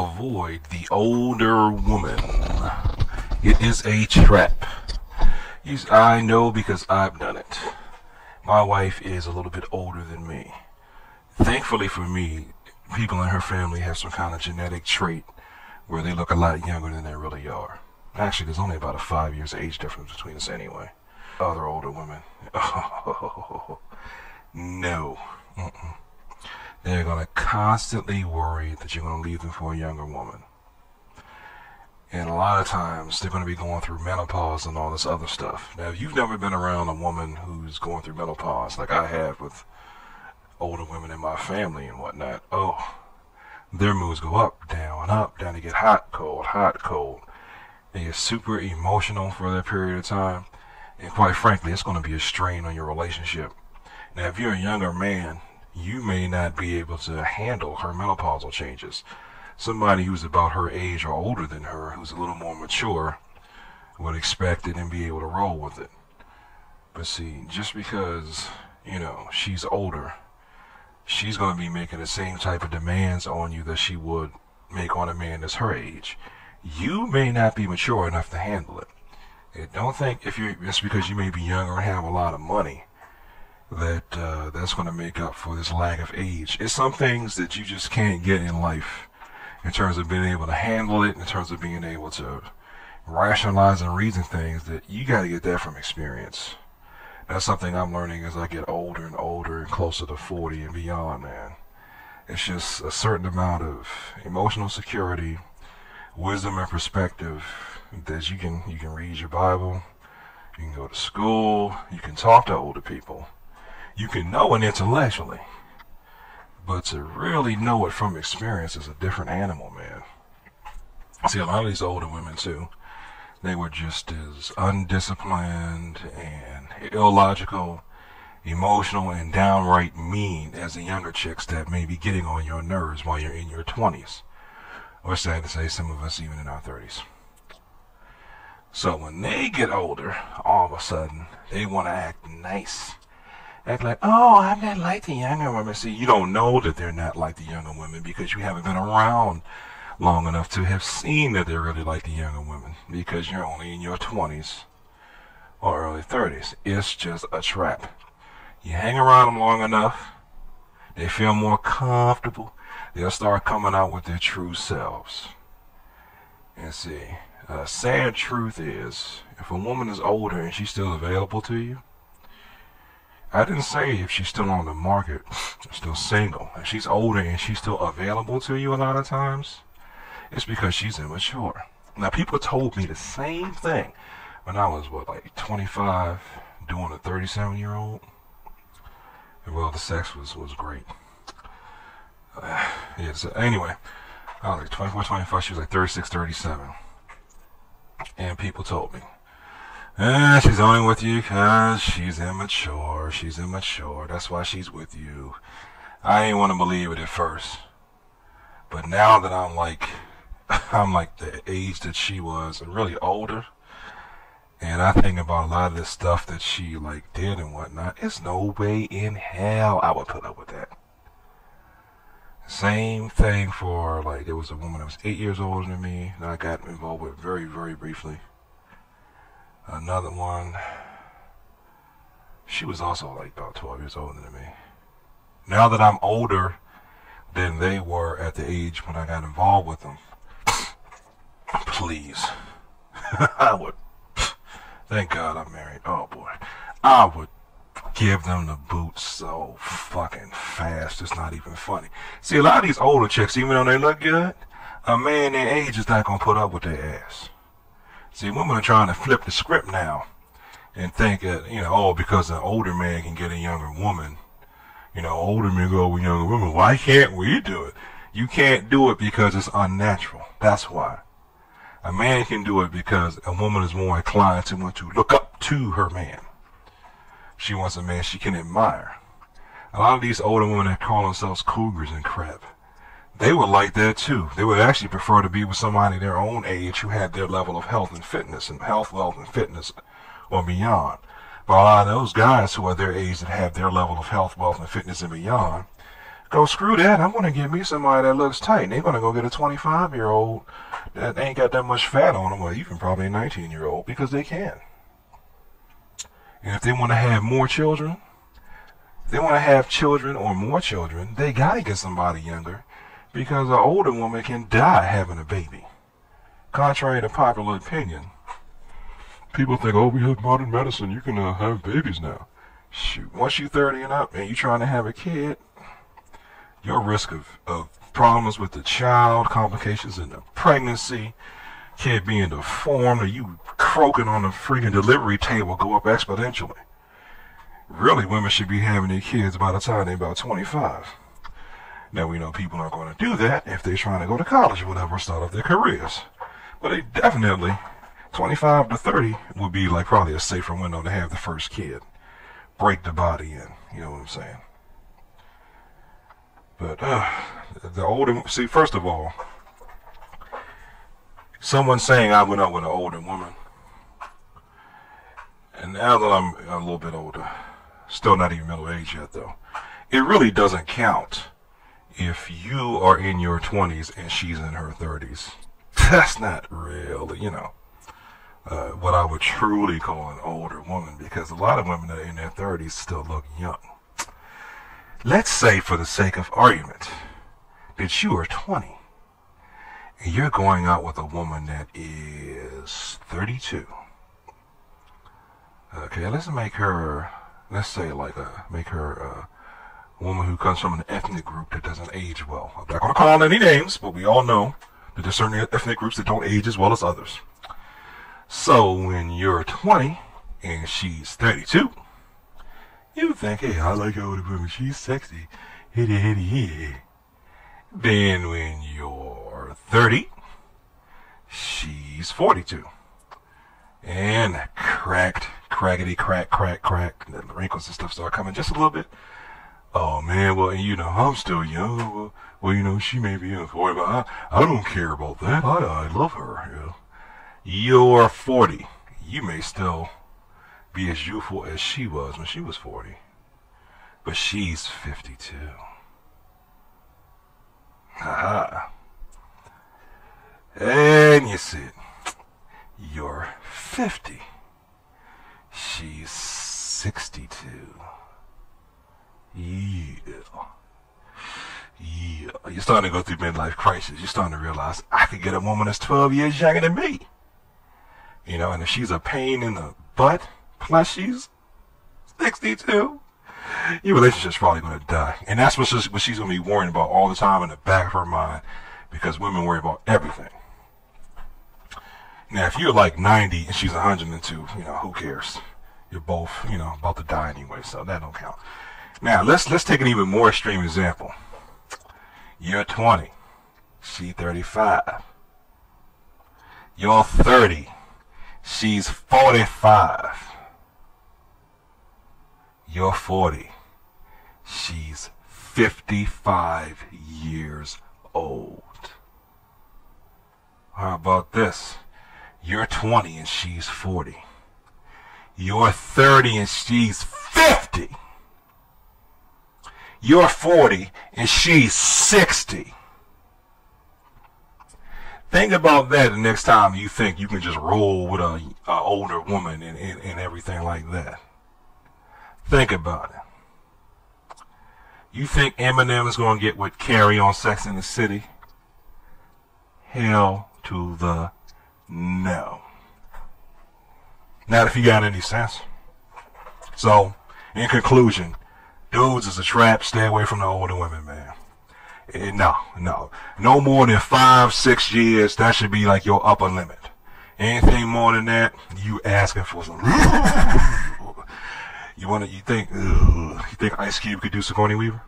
Avoid the older woman. It is a trap. I know because I've done it. My wife is a little bit older than me. Thankfully for me, people in her family have some kind of genetic trait where they look a lot younger than they really are. Actually, there's only about a 5 years age difference between us anyway. Other older women. Oh, no. They're going to constantly worry that you're going to leave them for a younger woman. And a lot of times, they're going to be going through menopause and all this other stuff. Now, if you've never been around a woman who's going through menopause, like I have with older women in my family and whatnot, oh, their moods go up, down, they get hot, cold. They get super emotional for that period of time. And quite frankly, it's going to be a strain on your relationship. Now, if you're a younger man, you may not be able to handle her menopausal changes. Somebody who's about her age or older than her, who's a little more mature, would expect it and be able to roll with it. But see, just because, she's older, she's going to be making the same type of demands on you that she would make on a man that's her age. You may not be mature enough to handle it. And don't think just because you may be younger and have a lot of money that's going to make up for this lack of age. It's some things that you just can't get in life in terms of being able to handle it, in terms of being able to rationalize and reason things, that you got to get that from experience. That's something I'm learning as I get older and older and closer to 40 and beyond, man. It's just a certain amount of emotional security, wisdom and perspective that you can read your Bible, you can go to school, you can talk to older people. You can know it intellectually, but to really know it from experience is a different animal, man. See, a lot of these older women, too, they were just as undisciplined and illogical, emotional, and downright mean as the younger chicks that may be getting on your nerves while you're in your 20s. Or sad to say, some of us even in our 30s. So when they get older, all of a sudden, they want to act nice. Act like, oh, I'm not like the younger women. See, you don't know that they're not like the younger women because you haven't been around long enough to have seen that they're really like the younger women, because you're only in your 20s or early 30s. It's just a trap. You hang around them long enough, they feel more comfortable, they'll start coming out with their true selves. And see, sad truth is, if a woman is older and she's still available to you, I didn't say if she's still on the market, still single. If she's older and she's still available to you a lot of times, it's because she's immature. Now, people told me the same thing when I was, 25, doing a 37-year-old. Well, the sex was great. Anyway, I was like 24, 25, she was like 36, 37. And people told me, she's only with you because she's immature. She's immature. That's why she's with you. I didn't want to believe it at first. But now that I'm like the age that she was and really older, and I think about a lot of this stuff that she did and whatnot, it's no way in hell I would put up with that. Same thing for, there was a woman that was 8 years older than me that I got involved with very, very briefly. Another one, she was also about 12 years older than me. Now that I'm older than they were at the age when I got involved with them, please, I would, thank God I'm married, oh boy, I would give them the boot so fucking fast, it's not even funny. See, a lot of these older chicks, even though they look good, a man their age is not going to put up with their ass. See, women are trying to flip the script now and think that, because an older man can get a younger woman, older men go with younger women, why can't we do it? You can't do it because it's unnatural. That's why. A man can do it because a woman is more inclined to want to look up to her man. She wants a man she can admire. A lot of these older women that call themselves cougars and crap, they would like that too. They would actually prefer to be with somebody their own age who had their level of health and fitness, wealth, and fitness, or beyond. But a lot of those guys who are their age that have their level of health, wealth, and fitness and beyond Go screw that. I'm going to get me somebody that looks tight. And they're going to go get a 25-year-old that ain't got that much fat on them, or even probably a 19-year-old, because they can. And if they want to have more children, if they want to have children or more children, they got to get somebody younger, because an older woman can die having a baby. Contrary to popular opinion, people think, oh, we have modern medicine, you can have babies now. Shoot, once you're 30 and up and you're trying to have a kid, your risk of problems with the child, complications in the pregnancy, kid being deformed, or you croaking on the freaking delivery table go up exponentially. Really, women should be having their kids by the time they're about 25. Now, we know people aren't going to do that if they're trying to go to college or whatever, start off their careers. But they definitely, 25 to 30 would be like probably a safer window to have the first kid. Break the body in, you know what I'm saying? But the older, see, first of all, someone saying I went out with an older woman, and now that I'm a little bit older, still not even middle-aged yet though, it really doesn't count if you are in your 20s and she's in her 30s. That's not really, you know, what I would truly call an older woman, because a lot of women that are in their 30s still look young. Let's say, for the sake of argument, that you are 20 and you're going out with a woman that is 32. Okay, let's make her, let's say, like, make her a woman who comes from an ethnic group that doesn't age well. I'm not going to call any names, but we all know that there's certain ethnic groups that don't age as well as others. So when you're 20 and she's 32, you think, hey, I like older woman, she's sexy, hitty hitty hitty. Then when you're 30, she's 42. And crackety crack, the wrinkles and stuff start coming just a little bit. Oh man, well, you know, I'm still young. Well, you know, she may be in 40, but I don't care about that. I love her, you know. You're 40. You may still be as youthful as she was when she was 40. But she's 52. Haha. And you see it. You're 50. She's 62. Yeah. You're starting to go through midlife crisis. You're starting to realize, I could get a woman that's 12 years younger than me. You know, and if she's a pain in the butt, plus she's 62, your relationship's probably going to die. And that's what she's going to be worrying about all the time in the back of her mind, because women worry about everything. Now, if you're like 90 and she's 102, you know, who cares? You're both, you know, about to die anyway, so that don't count. Now, let's take an even more extreme example. You're 20. She's 35. You're 30. She's 45. You're 40. She's 55 years old. How about this? You're 20 and she's 40. You're 30 and she's 50. You're 40 and she's 60. Think about that the next time you think you can just roll with a older woman and everything like that. Think about it. You think Eminem is going to get with Carrie on Sex in the City? Hell to the no. Not if you got any sense. So, in conclusion, dudes is a trap. Stay away from the older women, man. No more than 5-6 years. That should be like your upper limit. Anything more than that, you asking for some. You think Ice Cube could do Sigourney Weaver?